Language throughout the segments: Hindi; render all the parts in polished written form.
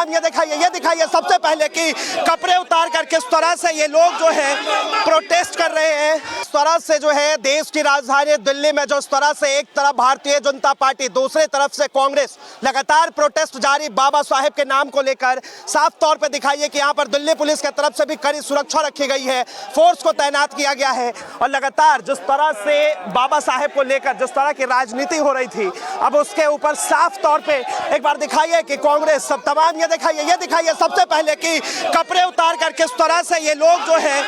तमाम ये दिखाइए सबसे पहले कि कपड़े उतार कर किस तरह से ये लोग जो है प्रोटेस्ट कर रहे हैं। इस तरह से जो है देश की राजधानी दिल्ली में जो इस तरह से एक तरफ भारतीय जनता पार्टी, दूसरी तरफ से कांग्रेस लगातार प्रोटेस्ट जारी बाबा साहेब के नाम को लेकर। साफ तौर पे दिखाइए कि यहाँ पर दिल्ली पुलिस की तरफ से भी कड़ी सुरक्षा रखी गई है, फोर्स को तैनात किया गया है और लगातार जिस तरह से बाबा साहेब को लेकर जिस तरह की राजनीति हो रही थी, अब उसके ऊपर साफ तौर पे एक बार दिखाइए कि कांग्रेस सब तमाम ये दिखाइए सबसे पहले कि कपड़े उतार कर किस तरह से ये लोग जो है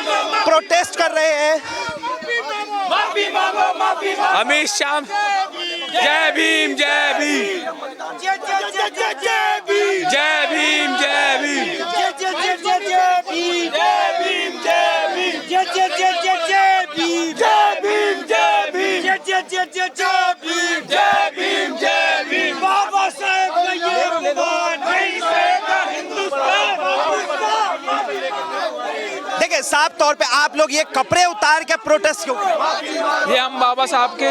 प्रोटेस्ट कर रहे हैं। अमित शाह जय भीम जय भीम जय भीम जय भीम जय भीम जय भीम जय भीम जय भीम बाबा साहेब देखिए साफ तौर पे आप लोग ये कपड़े उतार के प्रोटेस्ट क्यों कर रहे हैं? ये हम बाबा साहब के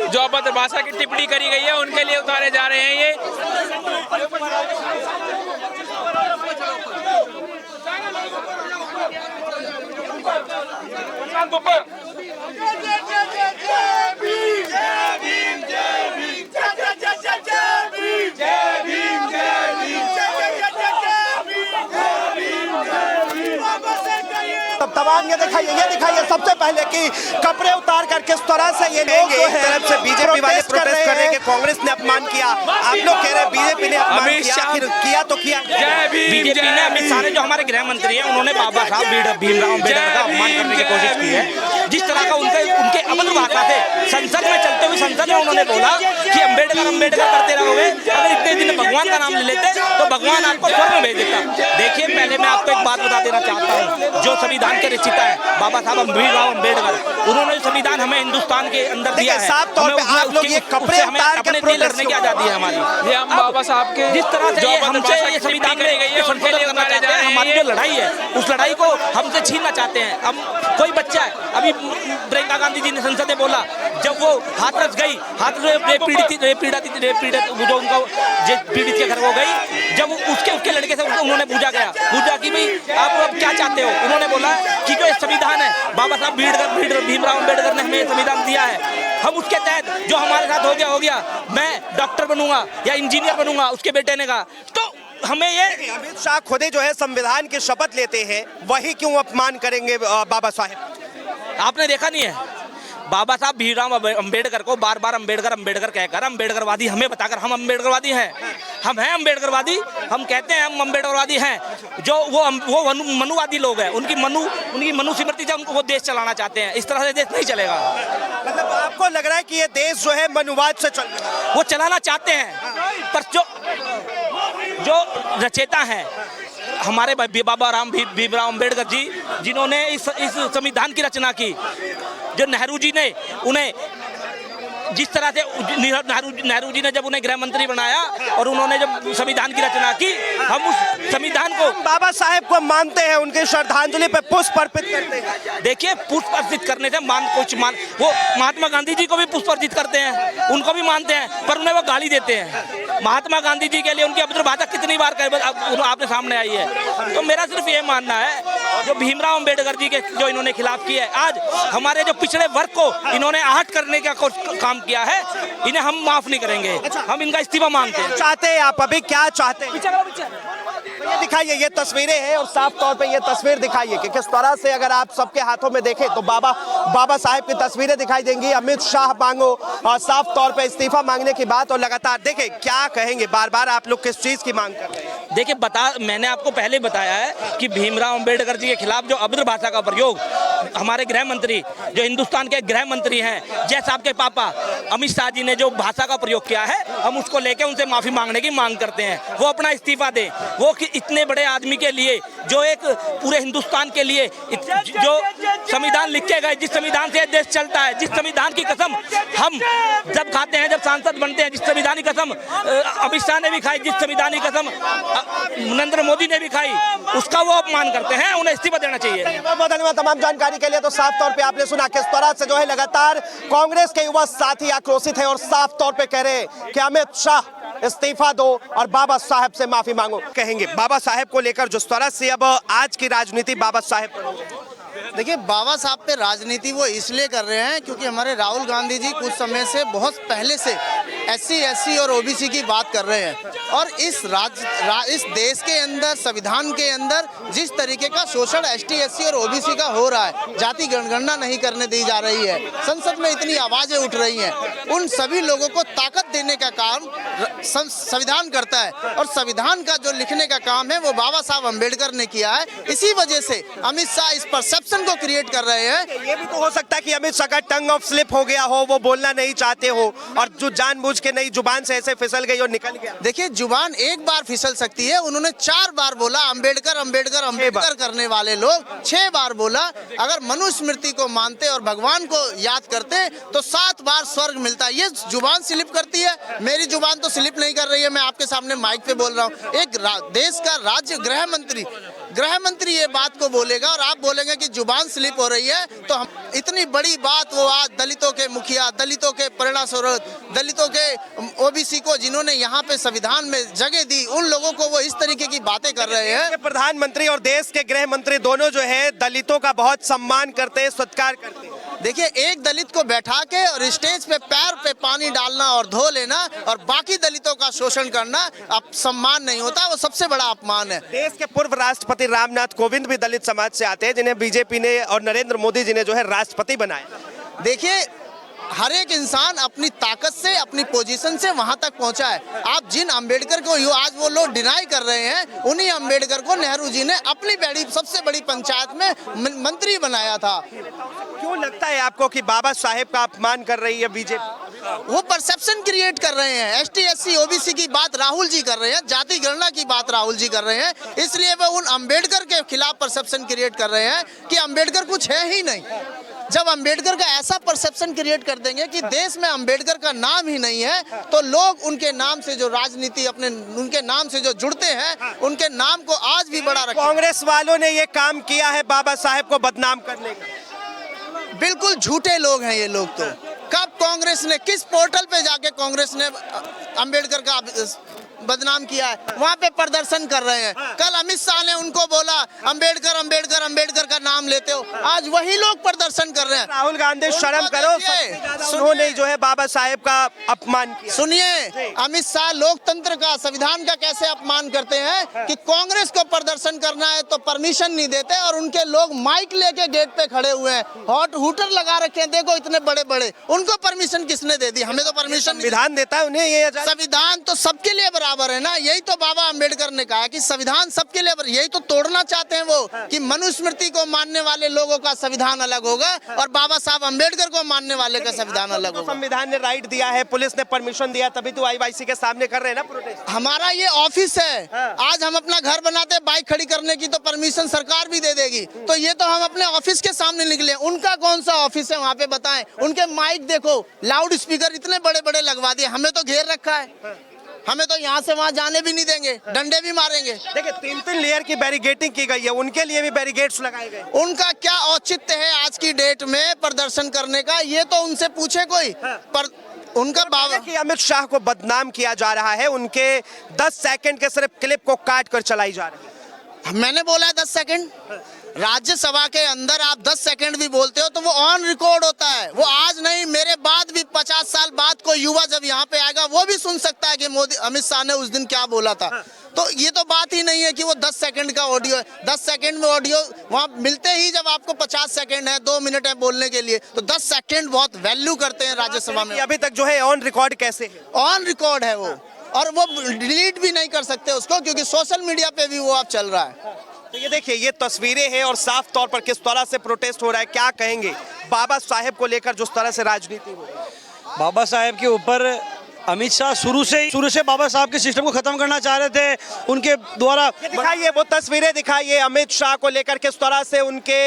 जो अभद्र भाषा की टिप्पणी करी गई है उनके लिए उतारे जा रहे हैं। ये तमाम ये दिखाइए सबसे पहले कि कपड़े उतार कर किस तरह से ये लोग जो है तरफ से बीजेपी वाले प्रोटेस्ट कर रहे हैं कि कांग्रेस ने अपमान किया। आप लोग कह रहे हैं बीजेपी ने अपमान किया तो किया। बीजेपी ने अमित शाह ने जो हमारे गृह मंत्री हैं उन्होंने बाबा साहब भीमराव अम्बेडकर का अपमान करने की कोशिश की है। जिस तरह का उनके अभद्र भाषा से संसद में चलते हुए संसद में उन्होंने बोला कि अम्बेडकर करते रहोगे, अगर इतने दिन भगवान का नाम ले लेते तो भगवान आपको स्वर्ग में भेज देता। देखिए पहले मैं आपको एक बात बता देना चाहता हूँ, जो संविधान के रचयिता है बाबा साहब भीमराव अम्बेडकर, उन्होंने संविधान हमें हिंदुस्तान के अंदर दिया है। साफ तौर पे आप लोग ये कपड़े उतार के अपने लड़ने की आजादी है हमारी। ये हम बाबा साहब के जिस तरह से हमसे ये संविधान में संशोधन करना चाहते हैं, हमारी जो लड़ाई है उस लड़ाई को हमसे छीनना चाहते हैं। हम कोई बच्चा है, अभी प्रियंका गांधी जी ने संसद में बोला जब वो हाथरस गई, जो उनका पीड़ित के घर वो गई, जब उसके लड़के से उन्होंने पूछा कि भाई आप अब क्या चाहते हो, उन्होंने बोला कि जो संविधान है बाबा साहब भीमराव अम्बेडकर ने हमें संविधान दिया है, हम उसके तहत जो हमारे साथ हो गया, मैं डॉक्टर बनूंगा या इंजीनियर बनूंगा, उसके बेटे ने कहा। तो हमें ये अमित शाह खुद ही जो है संविधान की शपथ लेते हैं, वही क्यों अपमान करेंगे बाबा साहेब? आपने देखा नहीं है बाबा साहब भीमराव अम्बेडकर को बार बार अम्बेडकर कहकर अम्बेडकरवादी हमें बताकर हम अम्बेडकरवादी हैं, हम हैं अम्बेडकरवादी, हम कहते हैं हम अम्बेडकरवादी हैं। जो वो मनुवादी लोग हैं, उनकी मनुस्मृति से वो देश चलाना चाहते हैं। इस तरह से देश नहीं चलेगा। मतलब आपको लग रहा है कि ये देश जो है मनुवाद से चल रहा है? वो चलाना चाहते हैं, पर जो रचयिता हैं हमारे बाबा भीमराव अम्बेडकर जी, जिन्होंने इस संविधान की रचना की, जो नेहरू जी ने उन्हें जिस तरह से नेहरू जी ने जब उन्हें गृह मंत्री बनाया और उन्होंने जब संविधान की रचना की, हम उस संविधान को बाबा साहेब को मानते हैं, उनकी श्रद्धांजलि पे पुष्प अर्पित करते हैं। देखिए पुष्प अर्पित करने से वो महात्मा गांधी जी को भी पुष्प अर्पित करते हैं, उनको भी मानते हैं, पर उन्हें वो गाली देते हैं। महात्मा गांधी जी के लिए उनकी अभद्र भाषा कितनी बार आपने सामने आई है। तो मेरा सिर्फ ये मानना है जो भीमराव अम्बेडकर जी के जो इन्होंने खिलाफ किया है, आज हमारे जो पिछड़े वर्ग को इन्होंने आहट करने का काम किया है, इन्हें हम माफ नहीं करेंगे। हम इनका इस्तीफा मांगते हैं। चाहते हैं आप अभी क्या चाहते हैं? ये दिखाइए, ये तस्वीरें हैं और साफ तौर पे ये तस्वीर दिखाइए कि किस तरह से अगर आप सबके हाथों में देखें तो बाबा साहेब की तस्वीरें दिखाई देंगी। अमित शाह मांगो और साफ तौर पे इस्तीफा मांगने की बात, और लगातार देखें क्या कहेंगे, बार बार आप लोग किस चीज की मांग कर रहे हैं? देखिए मैंने आपको पहले बताया है कि भीमराव अम्बेडकर जी के खिलाफ जो अभद्र भाषा का प्रयोग हमारे गृह मंत्री, जो हिंदुस्तान के गृह मंत्री हैं जैसे आपके पापा अमित शाह जी ने जो भाषा का प्रयोग किया है, हम उसको लेकर उनसे माफी मांगने की मांग करते हैं। वो अपना इस्तीफा दें। वो इतने बड़े आदमी के लिए, जो एक पूरे हिंदुस्तान के लिए जो संविधान लिख के गए, जिस संविधान से देश चलता है, जिस संविधान की कसम हम जब खाते हैं, जब सांसद बनते हैं, जिस संविधान की कसम अमित शाह ने भी खाई, जिस संविधान की कसम नरेंद्र मोदी ने भी खाई, उसका वो अपमान करते हैं, उन्हें इस्तीफा देना चाहिए। बहुत बहुत धन्यवाद तमाम जानकारी के लिए। तो साफ तौर पे आपने सुना किस तरह से जो है लगातार कांग्रेस के युवा साथी आक्रोशित है और साफ तौर पे कह रहे हैं कि अमित शाह इस्तीफा दो और बाबा साहेब से माफी मांगो। कहेंगे बाबा साहेब को लेकर जिस तरह से अब आज की राजनीति बाबा साहेब, देखिए बाबा साहब पे राजनीति वो इसलिए कर रहे हैं क्योंकि हमारे राहुल गांधी जी कुछ समय से, बहुत पहले से SC SC और OBC की बात कर रहे हैं और इस देश के अंदर, संविधान के अंदर जिस तरीके का शोषण ST SC और OBC का हो रहा है, जाति जनगणना नहीं करने दी जा रही है, संसद में इतनी आवाजें उठ रही हैं, उन सभी लोगों को ताकत देने का काम संविधान करता है और संविधान का जो लिखने का काम है वो बाबा साहब अम्बेडकर ने किया है। इसी वजह से अमित शाह इस परसेप्शन को क्रिएट कर रहे हैं। ये भी तो हो सकता है कि अमित शाह का टंग ऑफ स्लिप हो गया हो, वो बोलना नहीं चाहते हो और जो जानबूझ के नहीं जुबान से ऐसे फिसल गई और निकल गया। देखिए जुबान एक बार फिसल सकती है, उन्होंने 4 बार बोला अम्बेडकर अम्बेडकर अम्बेडकर करने वाले लोग 6 बार बोला। अगर मनुस्मृति को मानते और भगवान को याद करते तो 7 बार स्वर्ग मिलता। ये जुबान स्लिप करती है, मेरी जुबान तो स्लिप नहीं कर रही है, मैं आपके सामने माइक पे बोल रहा हूँ। एक देश का राज्य गृह मंत्री ये बात को बोलेगा और आप बोलेंगे कि जुबान स्लिप हो रही है, तो हम इतनी बड़ी बात वो आज दलितों के मुखिया, दलितों के प्रेरणा स्रोत, दलितों के OBC को जिन्होंने यहाँ पे संविधान में जगह दी, उन लोगों को वो इस तरीके की बातें कर रहे हैं। प्रधानमंत्री और देश के गृह मंत्री दोनों जो है दलितों का बहुत सम्मान करते हैं, सत्कार करते हैं। देखिए एक दलित को बैठा के और स्टेज पे पैर पे पानी डालना और धो लेना और बाकी दलितों का शोषण करना अब सम्मान नहीं होता, वो सबसे बड़ा अपमान है। देश के पूर्व राष्ट्रपति रामनाथ कोविंद भी दलित समाज से आते हैं, जिन्हें बीजेपी ने और नरेंद्र मोदी जी ने जो है राष्ट्रपति बनाया। देखिए हर एक इंसान अपनी ताकत से, अपनी पोजीशन से वहां तक पहुंचा है। आप जिन अम्बेडकर को आज वो लोग डिनाई कर रहे हैं, उन्हीं अम्बेडकर को नेहरू जी ने अपनी सबसे बड़ी पंचायत में मंत्री बनाया था। क्यों लगता है आपको कि बाबा साहेब का अपमान कर रही है बीजेपी? वो परसेप्शन क्रिएट कर रहे हैं। ST SC OBC की बात राहुल जी कर रहे हैं, जाति गणना की बात राहुल जी कर रहे हैं, इसलिए वो उन अम्बेडकर के खिलाफ परसेप्शन क्रिएट कर रहे हैं कि अम्बेडकर कुछ है ही नहीं। जब अम्बेडकर का ऐसा परसेप्शन क्रिएट कर देंगे कि देश में अम्बेडकर का नाम ही नहीं है, तो लोग उनके नाम से जो राजनीति उनके नाम से जो जुड़ते हैं, उनके नाम को आज भी बड़ा रखें। कांग्रेस वालों ने ये काम किया है बाबा साहेब को बदनाम करने का। बिल्कुल झूठे लोग हैं ये लोग। तो कब कांग्रेस ने, किस पोर्टल पे जाके कांग्रेस ने अम्बेडकर का बदनाम किया है? वहाँ पे प्रदर्शन कर रहे हैं। कल अमित शाह ने उनको बोला अम्बेडकर अम्बेडकर अम्बेडकर का नाम लेते हो, आज वही लोग प्रदर्शन कर रहे हैं। राहुल गांधी शर्म करो, उन्होंने जो है बाबा साहेब का अपमान किया। सुनिए अमित शाह लोकतंत्र का, संविधान का कैसे अपमान करते हैं कि कांग्रेस को प्रदर्शन करना है तो परमिशन नहीं देते और उनके लोग माइक लेके गेट पे खड़े हुए हैं, हॉट हूटर लगा रखे हैं, देखो इतने बड़े बड़े, उनको परमिशन किसने दे दी? हमें तो परमिशन संविधान देता है उन्हें, ये संविधान तो सबके लिए बराबर है ना। यही तो बाबा अम्बेडकर ने कहा कि संविधान सबके लिए, यही तो तोड़ना चाहते हैं वो कि मनुस्मृति को मानने वाले लोगों का संविधान अलग होगा और बाबा साहब अम्बेडकर को मानने वाले का संविधान अलग होगा। संविधान ने राइट दिया है, पुलिस ने परमिशन दिया, तभी तो IYC के सामने कर रहे हैं ना प्रोटेस्ट। हमारा ये ऑफिस है, आज हम अपना घर बनाते, बाइक खड़ी करने की तो परमिशन सरकार भी दे देगी, तो ये तो हम अपने ऑफिस के सामने निकले। उनका कौन सा ऑफिस है वहाँ पे बताएं? उनके माइक देखो, लाउड स्पीकर इतने बड़े बड़े लगवा दिए, हमें तो घेर रखा है, हमें तो यहाँ से वहाँ जाने भी नहीं देंगे, डंडे भी मारेंगे। देखिए 3-3 लेयर की बैरिकेडिंग की गई है, उनके लिए भी बैरिकेड्स लगाए गए। उनका क्या औचित्य है आज की डेट में प्रदर्शन करने का, ये तो उनसे पूछे कोई। पर उनका बाबा कि अमित शाह को बदनाम किया जा रहा है, उनके 10 सेकंड के सिर्फ क्लिप को काट कर चलाई जा रही है। मैंने बोला है 10 सेकंड, राज्यसभा के अंदर आप 10 सेकंड भी बोलते हो तो वो ऑन रिकॉर्ड होता है। वो आज नहीं, मेरे बाद भी 50 साल बाद कोई युवा जब यहाँ पे आएगा वो भी सुन सकता है कि मोदी, अमित शाह ने उस दिन क्या बोला था। तो ये तो बात ही नहीं है कि वो 10 सेकंड का ऑडियो है। 10 सेकंड में ऑडियो वहाँ मिलते ही जब आपको 50 सेकंड है, 2 मिनट है बोलने के लिए, तो 10 सेकंड बहुत वैल्यू करते हैं राज्यसभा में। अभी तक जो है ऑन रिकॉर्ड कैसे है? ऑन रिकॉर्ड है वो, और वो डिलीट भी नहीं कर सकते उसको, क्योंकि सोशल मीडिया पे भी वो अब चल रहा है। तो ये देखिए, ये तस्वीरें हैं और साफ तौर पर किस तरह से प्रोटेस्ट हो रहा है। क्या कहेंगे बाबा साहेब को लेकर जिस तरह से राजनीति हो रही है? बाबा साहेब के ऊपर अमित शाह शुरू से बाबा साहब के सिस्टम को खत्म करना चाह रहे थे। उनके द्वारा दिखाइए वो तस्वीरें, दिखाइए अमित शाह को लेकर किस तरह से उनके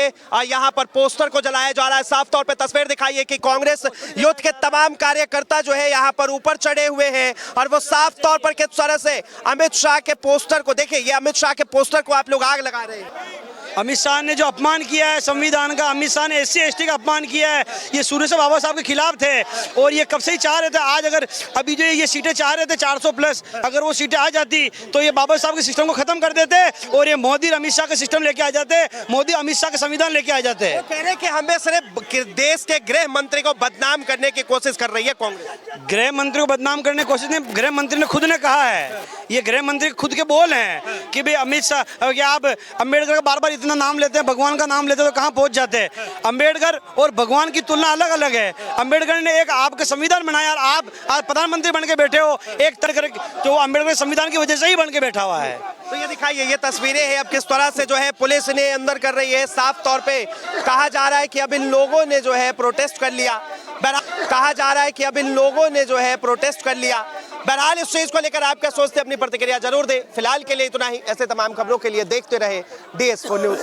यहाँ पर पोस्टर को जलाया जा रहा है। साफ तौर पे तस्वीर दिखाइए कि कांग्रेस युद्ध के तमाम कार्यकर्ता जो है यहाँ पर ऊपर चढ़े हुए हैं और वो साफ तौर पर किस तरह से अमित शाह के पोस्टर को, देखिए ये अमित शाह के पोस्टर को आप लोग आग लगा रहे हैं। अमित शाह ने जो अपमान किया है संविधान का, अमित शाह ने SC ST का अपमान किया है, ये शुरू से बाबा साहब के खिलाफ थे और ये कब से ही चाह रहे थे। आज अगर अभी जो ये सीटें चाह रहे थे 400 प्लस, अगर वो सीटें आ जाती तो ये बाबा साहब के सिस्टम को खत्म कर देते और ये मोदी अमित शाह का सिस्टम लेके आ जाते, मोदी अमित शाह का संविधान लेके आ जाते। कह रहे कि हमें सिर्फ देश के गृह मंत्री को बदनाम करने की कोशिश कर रही है कांग्रेस। गृह मंत्री को बदनाम करने की कोशिश नहीं, गृह मंत्री ने खुद ने कहा है, ये गृह मंत्री खुद के बोल हैं कि भाई अमित शाह, क्या आप अम्बेडकर का बार बार इतना नाम लेते हैं, भगवान का नाम लेते हैं तो कहाँ पहुंच जाते हैं। अम्बेडकर और भगवान की तुलना अलग अलग है। अम्बेडकर ने एक आपका संविधान बनाया और आप आज प्रधानमंत्री बन के बैठे हो, एक तरह जो अम्बेडकर संविधान की वजह से ही बन के बैठा हुआ है। तो ये दिखाइए, ये तस्वीरें हैं अब किस तरह से जो है पुलिस ने अंदर कर रही है। साफ तौर पे कहा जा रहा है कि अब इन लोगों ने जो है प्रोटेस्ट कर लिया। कहा जा रहा है कि अब इन लोगों ने जो है प्रोटेस्ट कर लिया। बहरहाल इस चीज को लेकर आप क्या सोचते हैं, अपनी प्रतिक्रिया जरूर दें। फिलहाल के लिए इतना ही। ऐसे तमाम खबरों के लिए देखते रहे DS4 न्यूज।